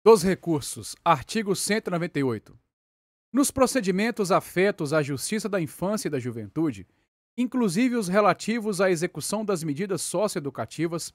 Dos recursos, artigo 198. Nos procedimentos afetos à Justiça da Infância e da Juventude, inclusive os relativos à execução das medidas socioeducativas,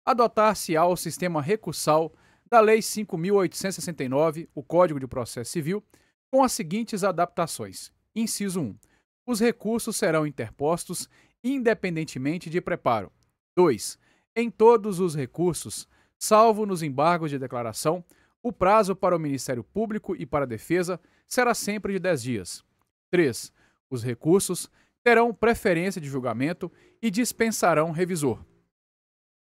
adotar-se-á o sistema recursal da Lei 5.869, o Código de Processo Civil, com as seguintes adaptações. Inciso 1. Os recursos serão interpostos independentemente de preparo. 2. Em todos os recursos, salvo nos embargos de declaração, o prazo para o Ministério Público e para a Defesa será sempre de 10 dias. 3. Os recursos terão preferência de julgamento e dispensarão revisor.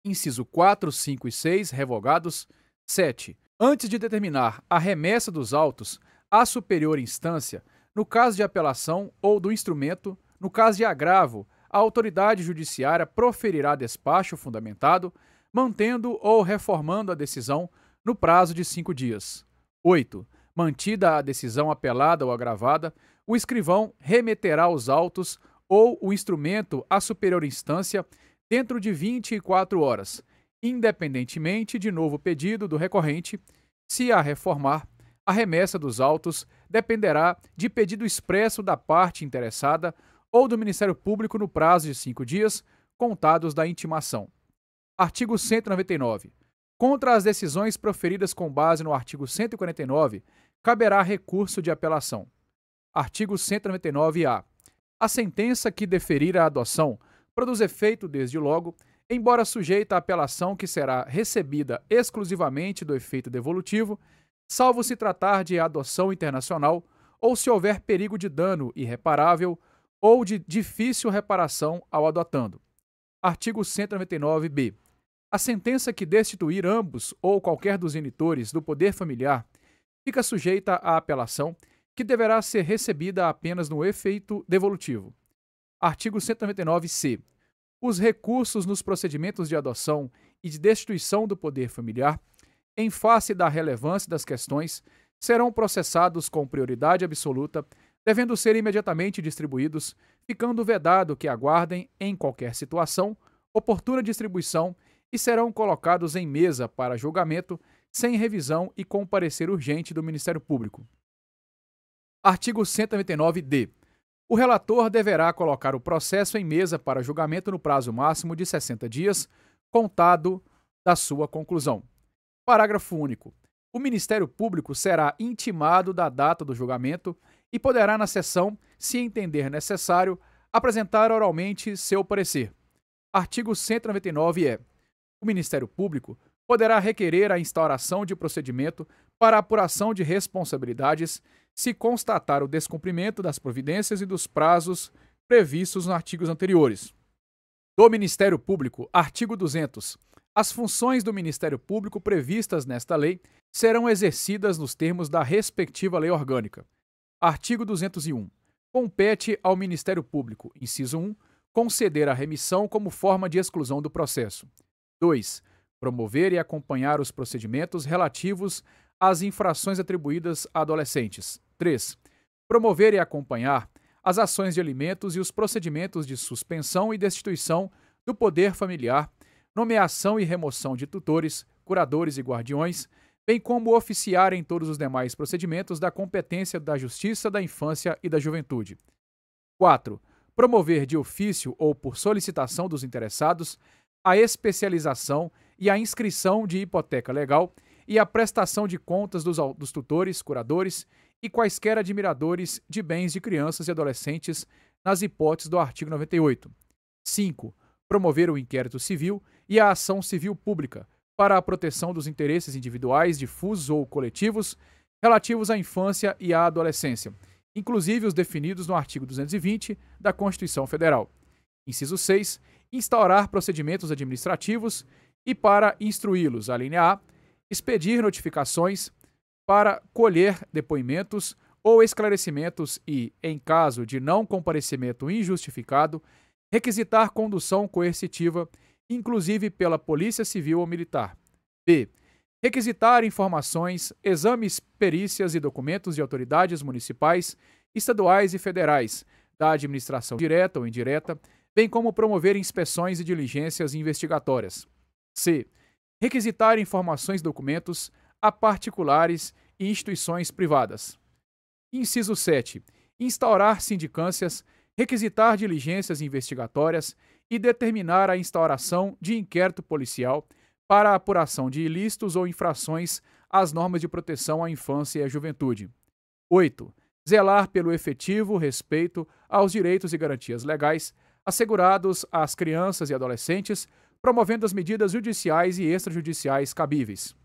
Inciso 4, 5 e 6, revogados. 7. Antes de determinar a remessa dos autos à superior instância, no caso de apelação ou do instrumento, no caso de agravo, a autoridade judiciária proferirá despacho fundamentado, mantendo ou reformando a decisão no prazo de 5 dias. 8. Mantida a decisão apelada ou agravada, o escrivão remeterá os autos ou o instrumento à superior instância dentro de 24 horas, independentemente de novo pedido do recorrente. Se a reformar, a remessa dos autos dependerá de pedido expresso da parte interessada ou do Ministério Público no prazo de 5 dias, contados da intimação. Artigo 199. Contra as decisões proferidas com base no artigo 149, caberá recurso de apelação. Artigo 199-A. A sentença que deferir a adoção produz efeito desde logo, embora sujeita à apelação que será recebida exclusivamente do efeito devolutivo, salvo se tratar de adoção internacional ou se houver perigo de dano irreparável ou de difícil reparação ao adotando. Artigo 199-B. A sentença que destituir ambos ou qualquer dos genitores do poder familiar fica sujeita à apelação, que deverá ser recebida apenas no efeito devolutivo. Artigo 199-C. Os recursos nos procedimentos de adoção e de destituição do poder familiar, em face da relevância das questões, serão processados com prioridade absoluta, devendo ser imediatamente distribuídos, ficando vedado que aguardem, em qualquer situação, oportuna distribuição e serão colocados em mesa para julgamento, sem revisão e com parecer urgente do Ministério Público. Artigo 199-D. O relator deverá colocar o processo em mesa para julgamento no prazo máximo de 60 dias, contado da sua conclusão. Parágrafo único. O Ministério Público será intimado da data do julgamento e poderá, na sessão, se entender necessário, apresentar oralmente seu parecer. Artigo 199-E. O Ministério Público poderá requerer a instauração de procedimento para apuração de responsabilidades se constatar o descumprimento das providências e dos prazos previstos nos artigos anteriores. Do Ministério Público, artigo 200. As funções do Ministério Público previstas nesta lei serão exercidas nos termos da respectiva lei orgânica. Artigo 201. Compete ao Ministério Público, inciso 1, conceder a remissão como forma de exclusão do processo. 2. Promover e acompanhar os procedimentos relativos às infrações atribuídas a adolescentes. 3. Promover e acompanhar as ações de alimentos e os procedimentos de suspensão e destituição do poder familiar, nomeação e remoção de tutores, curadores e guardiões, bem como oficiar em todos os demais procedimentos da competência da Justiça da Infância e da Juventude. 4. Promover de ofício ou por solicitação dos interessados a especialização e a inscrição de hipoteca legal e a prestação de contas dos tutores, curadores e quaisquer admiradores de bens de crianças e adolescentes nas hipóteses do artigo 98. 5. Promover o inquérito civil e a ação civil pública para a proteção dos interesses individuais, difusos ou coletivos relativos à infância e à adolescência, inclusive os definidos no artigo 220 da Constituição Federal. Inciso 6. Instaurar procedimentos administrativos e, para instruí-los, a linha A, expedir notificações para colher depoimentos ou esclarecimentos e, em caso de não comparecimento injustificado, requisitar condução coercitiva, inclusive pela Polícia Civil ou Militar. B. Requisitar informações, exames, perícias e documentos de autoridades municipais, estaduais e federais, da administração direta ou indireta, bem como promover inspeções e diligências investigatórias. C. Requisitar informações e documentos a particulares e instituições privadas. Inciso 7. Instaurar sindicâncias, requisitar diligências investigatórias e determinar a instauração de inquérito policial para a apuração de ilícitos ou infrações às normas de proteção à infância e à juventude. 8. Zelar pelo efetivo respeito aos direitos e garantias legais assegurados às crianças e adolescentes, promovendo as medidas judiciais e extrajudiciais cabíveis.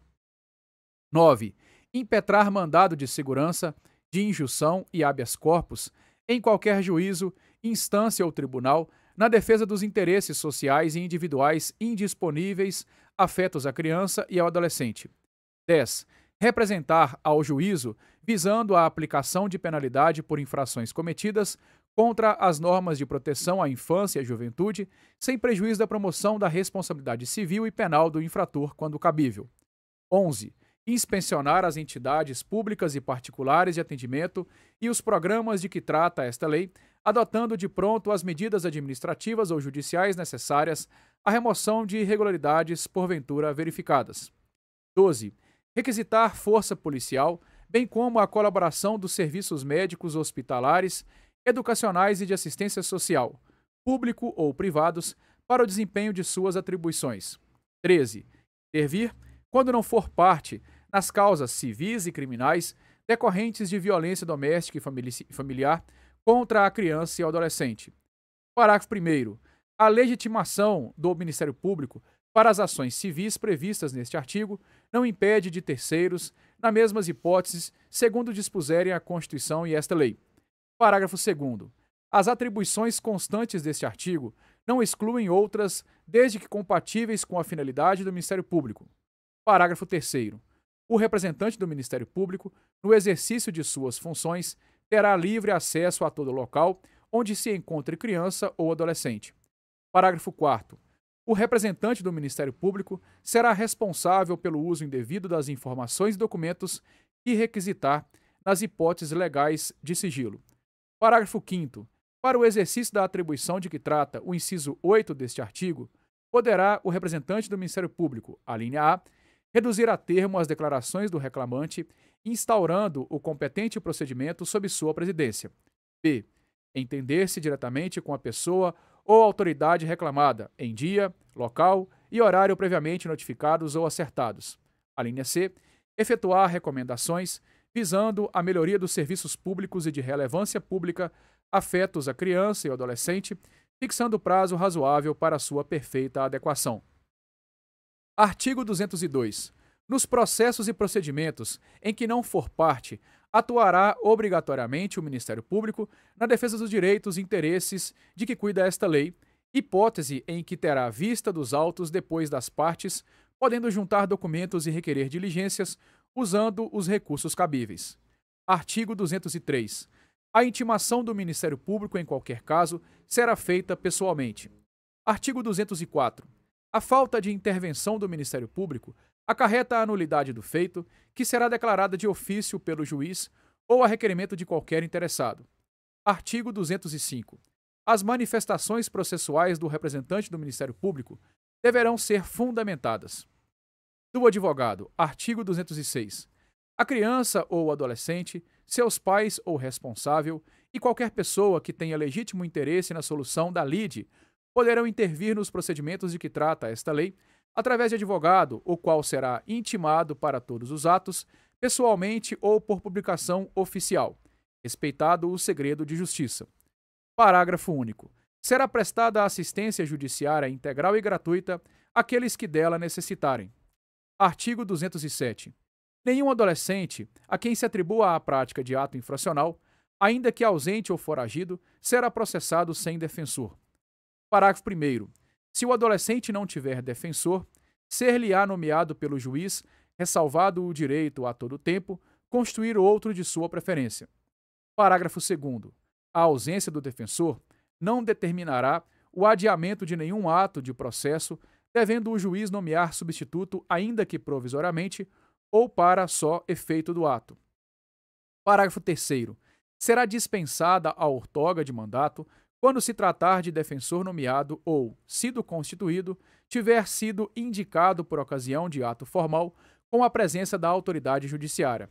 9. Impetrar mandado de segurança, de injunção e habeas corpus em qualquer juízo, instância ou tribunal na defesa dos interesses sociais e individuais indisponíveis afetos à criança e ao adolescente. 10. Representar ao juízo visando a aplicação de penalidade por infrações cometidas contra as normas de proteção à infância e à juventude, sem prejuízo da promoção da responsabilidade civil e penal do infrator, quando cabível. 11. Inspecionar as entidades públicas e particulares de atendimento e os programas de que trata esta lei, adotando de pronto as medidas administrativas ou judiciais necessárias à remoção de irregularidades porventura verificadas. 12. Requisitar força policial, bem como a colaboração dos serviços médicos hospitalares, educacionais e de assistência social, público ou privados, para o desempenho de suas atribuições. 13. Intervir, quando não for parte, nas causas civis e criminais decorrentes de violência doméstica e familiar contra a criança e o adolescente. Parágrafo 1º. A legitimação do Ministério Público para as ações civis previstas neste artigo não impede de terceiros, nas mesmas hipóteses, segundo dispuserem a Constituição e esta lei. Parágrafo 2º. As atribuições constantes deste artigo não excluem outras, desde que compatíveis com a finalidade do Ministério Público. Parágrafo 3º. O representante do Ministério Público, no exercício de suas funções, terá livre acesso a todo local onde se encontre criança ou adolescente. Parágrafo 4º. O representante do Ministério Público será responsável pelo uso indevido das informações e documentos que requisitar nas hipóteses legais de sigilo. Parágrafo 5º. Para o exercício da atribuição de que trata o inciso 8 deste artigo, poderá o representante do Ministério Público, a linha A, reduzir a termo as declarações do reclamante, instaurando o competente procedimento sob sua presidência. B. Entender-se diretamente com a pessoa ou autoridade reclamada, em dia, local e horário previamente notificados ou acertados. A linha C. Efetuar recomendações visando a melhoria dos serviços públicos e de relevância pública afetos à criança e ao adolescente, fixando prazo razoável para sua perfeita adequação. Artigo 202. Nos processos e procedimentos em que não for parte, atuará obrigatoriamente o Ministério Público na defesa dos direitos e interesses de que cuida esta lei, hipótese em que terá vista dos autos depois das partes, podendo juntar documentos e requerer diligências, usando os recursos cabíveis. Artigo 203. A intimação do Ministério Público, em qualquer caso, será feita pessoalmente. Artigo 204. A falta de intervenção do Ministério Público acarreta a anulidade do feito, que será declarada de ofício pelo juiz ou a requerimento de qualquer interessado. Artigo 205. As manifestações processuais do representante do Ministério Público deverão ser fundamentadas. Do advogado. Artigo 206. A criança ou adolescente, seus pais ou responsável e qualquer pessoa que tenha legítimo interesse na solução da lide poderão intervir nos procedimentos de que trata esta lei, através de advogado, o qual será intimado para todos os atos, pessoalmente ou por publicação oficial, respeitado o segredo de justiça. Parágrafo único. Será prestada assistência judiciária integral e gratuita àqueles que dela necessitarem. Artigo 207. Nenhum adolescente a quem se atribua a prática de ato infracional, ainda que ausente ou foragido, será processado sem defensor. Parágrafo 1º. Se o adolescente não tiver defensor, ser-lhe-á nomeado pelo juiz, ressalvado o direito a todo tempo, constituir outro de sua preferência. Parágrafo 2º. A ausência do defensor não determinará o adiamento de nenhum ato de processo, devendo o juiz nomear substituto, ainda que provisoriamente, ou para só efeito do ato. Parágrafo 3º. Será dispensada a outorga de mandato quando se tratar de defensor nomeado ou, sido constituído, tiver sido indicado por ocasião de ato formal, com a presença da autoridade judiciária.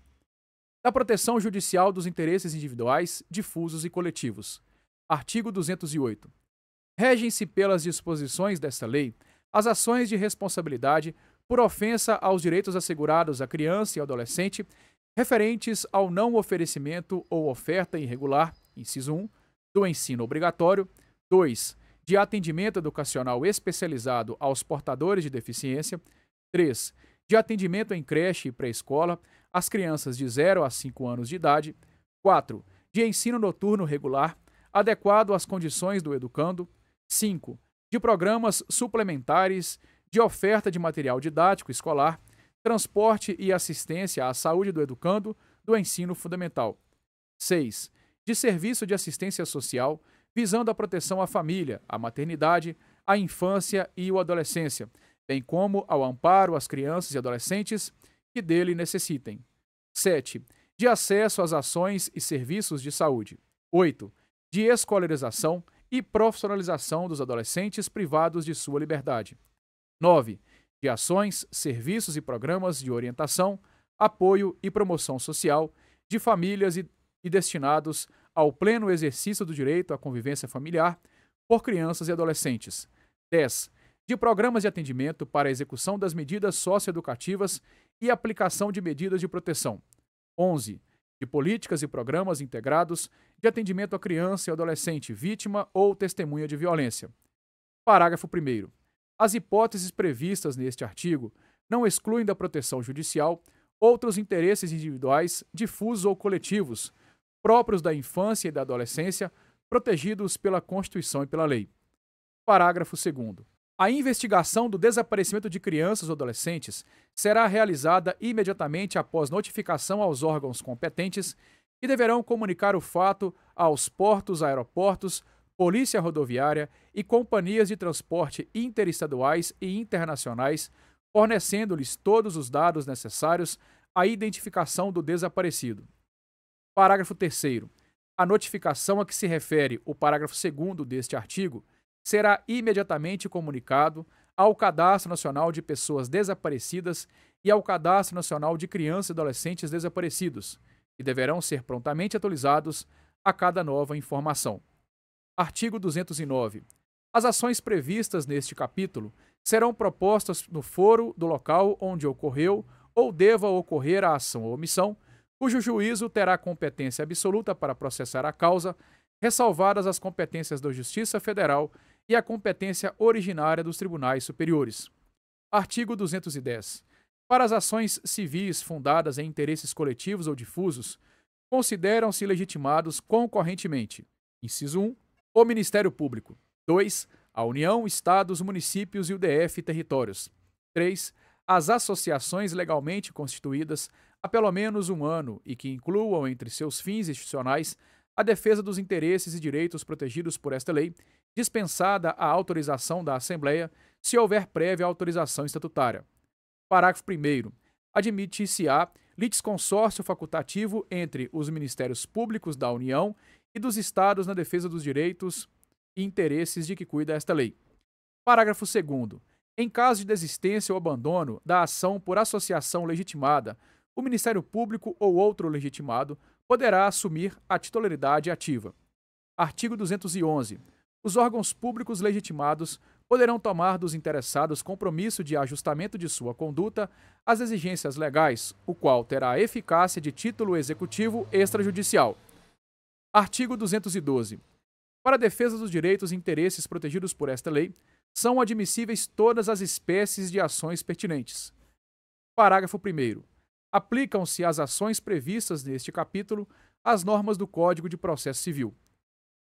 Da proteção judicial dos interesses individuais, difusos e coletivos. Artigo 208. Regem-se pelas disposições desta lei as ações de responsabilidade por ofensa aos direitos assegurados à criança e ao adolescente referentes ao não oferecimento ou oferta irregular, inciso 1, do ensino obrigatório, 2, de atendimento educacional especializado aos portadores de deficiência, 3, de atendimento em creche e pré-escola às crianças de 0 a 5 anos de idade, 4, de ensino noturno regular, adequado às condições do educando, 5, de programas suplementares de oferta de material didático escolar, transporte e assistência à saúde do educando do ensino fundamental. 6. De serviço de assistência social, visando a proteção à família, à maternidade, à infância e à adolescência, bem como ao amparo às crianças e adolescentes que dele necessitem. 7. De acesso às ações e serviços de saúde. 8. De escolarização e profissionalização dos adolescentes privados de sua liberdade. 9. De ações, serviços e programas de orientação, apoio e promoção social de famílias e destinados ao pleno exercício do direito à convivência familiar por crianças e adolescentes. 10. De programas de atendimento para a execução das medidas socioeducativas e aplicação de medidas de proteção. 11. De políticas e programas integrados de atendimento à criança e adolescente vítima ou testemunha de violência. Parágrafo 1º. As hipóteses previstas neste artigo não excluem da proteção judicial outros interesses individuais, difusos ou coletivos, próprios da infância e da adolescência, protegidos pela Constituição e pela lei. Parágrafo 2º. A investigação do desaparecimento de crianças ou adolescentes será realizada imediatamente após notificação aos órgãos competentes, que deverão comunicar o fato aos portos, aeroportos, polícia rodoviária e companhias de transporte interestaduais e internacionais, fornecendo-lhes todos os dados necessários à identificação do desaparecido. Parágrafo 3º. A notificação a que se refere o parágrafo 2º deste artigo será imediatamente comunicado ao Cadastro Nacional de Pessoas Desaparecidas e ao Cadastro Nacional de Crianças e Adolescentes Desaparecidos, que deverão ser prontamente atualizados a cada nova informação. Artigo 209. As ações previstas neste capítulo serão propostas no foro do local onde ocorreu ou deva ocorrer a ação ou omissão, cujo juízo terá competência absoluta para processar a causa, ressalvadas as competências da Justiça Federal e a competência originária dos tribunais superiores. Artigo 210. Para as ações civis fundadas em interesses coletivos ou difusos, consideram-se legitimados concorrentemente: inciso 1, o Ministério Público; 2, a União, Estados, Municípios e o DF Territórios; 3, as associações legalmente constituídas há pelo menos um ano e que incluam entre seus fins institucionais a defesa dos interesses e direitos protegidos por esta lei, dispensada a autorização da Assembleia, se houver prévia autorização estatutária. Parágrafo 1º. Admitir-se-á litisconsórcio facultativo entre os Ministérios Públicos da União e dos Estados na defesa dos direitos e interesses de que cuida esta lei. Parágrafo 2º. Em caso de desistência ou abandono da ação por associação legitimada, o Ministério Público ou outro legitimado poderá assumir a titularidade ativa. Artigo 211. Os órgãos públicos legitimados poderão tomar dos interessados compromisso de ajustamento de sua conduta às exigências legais, o qual terá eficácia de título executivo extrajudicial. Artigo 212. Para a defesa dos direitos e interesses protegidos por esta lei, são admissíveis todas as espécies de ações pertinentes. Parágrafo 1º. Aplicam-se às ações previstas neste capítulo as normas do Código de Processo Civil.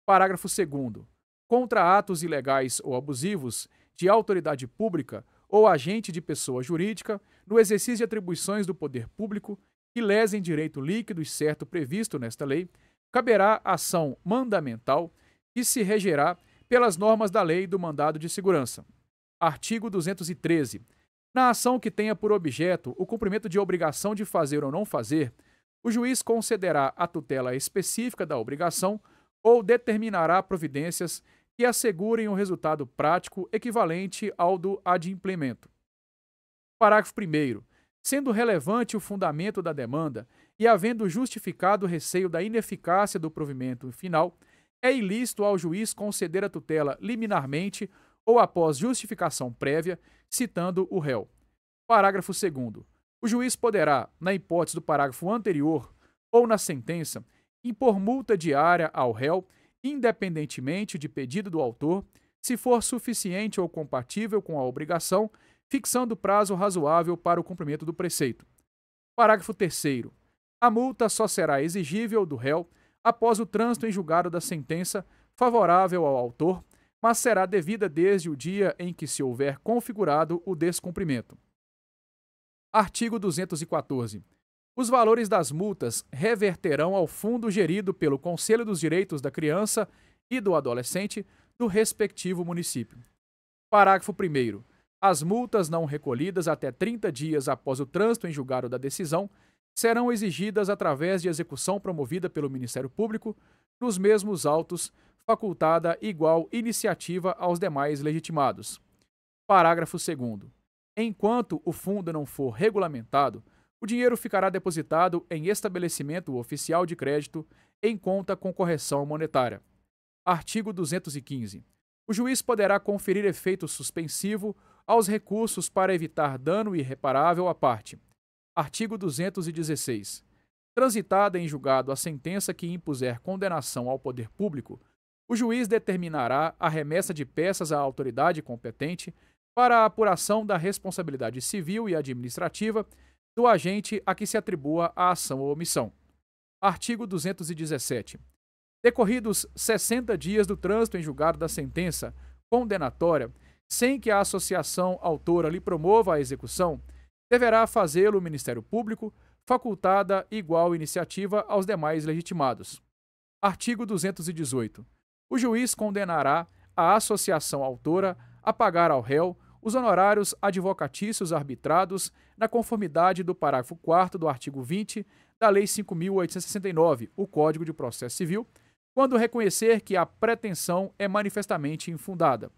Parágrafo 2º. Contra atos ilegais ou abusivos de autoridade pública ou agente de pessoa jurídica, no exercício de atribuições do poder público que lesem direito líquido e certo previsto nesta lei, caberá ação mandamental que se regerá pelas normas da Lei do Mandado de Segurança. Artigo 213. Na ação que tenha por objeto o cumprimento de obrigação de fazer ou não fazer, o juiz concederá a tutela específica da obrigação ou determinará providências que assegurem um resultado prático equivalente ao do adimplemento. Parágrafo 1º. Sendo relevante o fundamento da demanda e havendo justificado o receio da ineficácia do provimento final, é ilícito ao juiz conceder a tutela liminarmente ou após justificação prévia, citando o réu. Parágrafo 2º. O juiz poderá, na hipótese do parágrafo anterior ou na sentença, impor multa diária ao réu, independentemente de pedido do autor, se for suficiente ou compatível com a obrigação, fixando prazo razoável para o cumprimento do preceito. Parágrafo 3º. A multa só será exigível do réu após o trânsito em julgado da sentença favorável ao autor, mas será devida desde o dia em que se houver configurado o descumprimento. Artigo 214. Os valores das multas reverterão ao fundo gerido pelo Conselho dos Direitos da Criança e do Adolescente do respectivo município. Parágrafo 1º. As multas não recolhidas até 30 dias após o trânsito em julgado da decisão serão exigidas através de execução promovida pelo Ministério Público, nos mesmos autos, facultada igual iniciativa aos demais legitimados. Parágrafo 2º. Enquanto o fundo não for regulamentado, o dinheiro ficará depositado em estabelecimento oficial de crédito em conta com correção monetária. Artigo 215. O juiz poderá conferir efeito suspensivo aos recursos para evitar dano irreparável à parte. Artigo 216. Transitada em julgado a sentença que impuser condenação ao poder público, o juiz determinará a remessa de peças à autoridade competente para a apuração da responsabilidade civil e administrativa do agente a que se atribua a ação ou omissão. Artigo 217. Decorridos 60 dias do trânsito em julgado da sentença condenatória, sem que a associação autora lhe promova a execução, deverá fazê-lo o Ministério Público, facultada igual iniciativa aos demais legitimados. Artigo 218. O juiz condenará a associação autora a pagar ao réu os honorários advocatícios arbitrados na conformidade do parágrafo 4º do artigo 20 da Lei 5.869, o Código de Processo Civil, quando reconhecer que a pretensão é manifestamente infundada.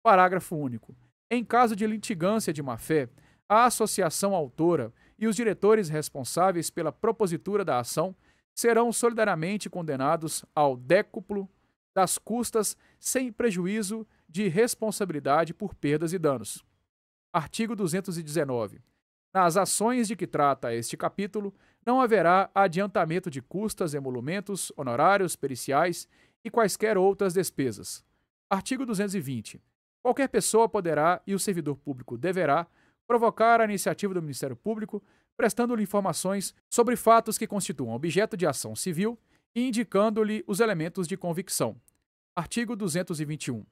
Parágrafo único. Em caso de litigância de má-fé, a associação autora e os diretores responsáveis pela propositura da ação serão solidariamente condenados ao décuplo das custas sem prejuízo de responsabilidade por perdas e danos. Artigo 219. Nas ações de que trata este capítulo, não haverá adiantamento de custas, emolumentos, honorários, periciais e quaisquer outras despesas. Artigo 220. Qualquer pessoa poderá, e o servidor público deverá, provocar a iniciativa do Ministério Público, prestando-lhe informações sobre fatos que constituam objeto de ação civil e indicando-lhe os elementos de convicção. Artigo 221.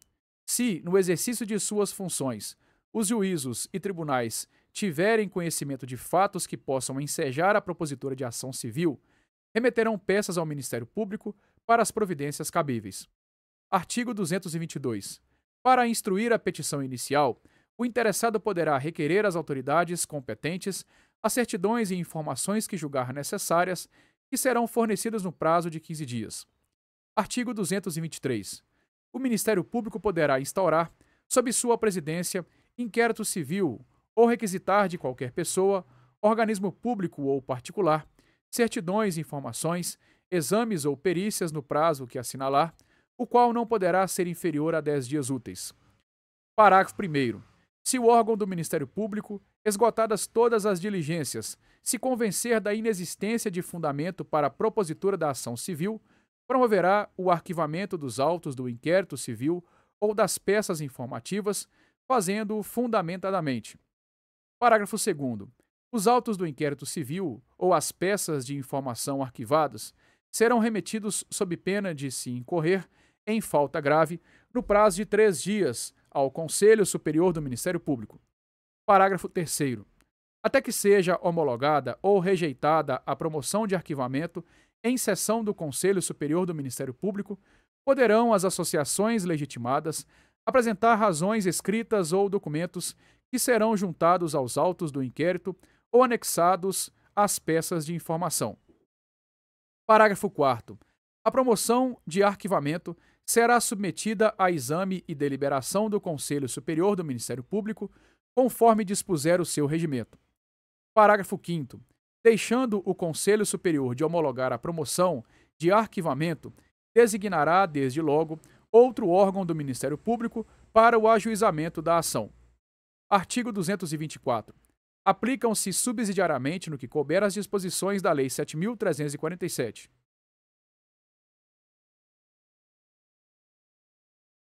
Se, no exercício de suas funções, os juízos e tribunais tiverem conhecimento de fatos que possam ensejar a propositura de ação civil, remeterão peças ao Ministério Público para as providências cabíveis. Artigo 222. Para instruir a petição inicial, o interessado poderá requerer às autoridades competentes as certidões e informações que julgar necessárias, que serão fornecidas no prazo de 15 dias. Artigo 223. O Ministério Público poderá instaurar, sob sua presidência, inquérito civil ou requisitar de qualquer pessoa, organismo público ou particular, certidões e informações, exames ou perícias no prazo que assinalar, o qual não poderá ser inferior a 10 dias úteis. Parágrafo 1º. Se o órgão do Ministério Público, esgotadas todas as diligências, se convencer da inexistência de fundamento para a propositura da ação civil, promoverá o arquivamento dos autos do inquérito civil ou das peças informativas, fazendo-o fundamentadamente. Parágrafo 2º. Os autos do inquérito civil ou as peças de informação arquivadas serão remetidos sob pena de se incorrer em falta grave no prazo de 3 dias ao Conselho Superior do Ministério Público. Parágrafo 3º. Até que seja homologada ou rejeitada a promoção de arquivamento em sessão do Conselho Superior do Ministério Público, poderão as associações legitimadas apresentar razões escritas ou documentos que serão juntados aos autos do inquérito ou anexados às peças de informação. Parágrafo 4º. A promoção de arquivamento será submetida a exame e deliberação do Conselho Superior do Ministério Público, conforme dispuser o seu regimento. Parágrafo 5º. Deixando o Conselho Superior de homologar a promoção de arquivamento, designará, desde logo, outro órgão do Ministério Público para o ajuizamento da ação. Artigo 224. Aplicam-se subsidiariamente no que couber as disposições da Lei 7.347.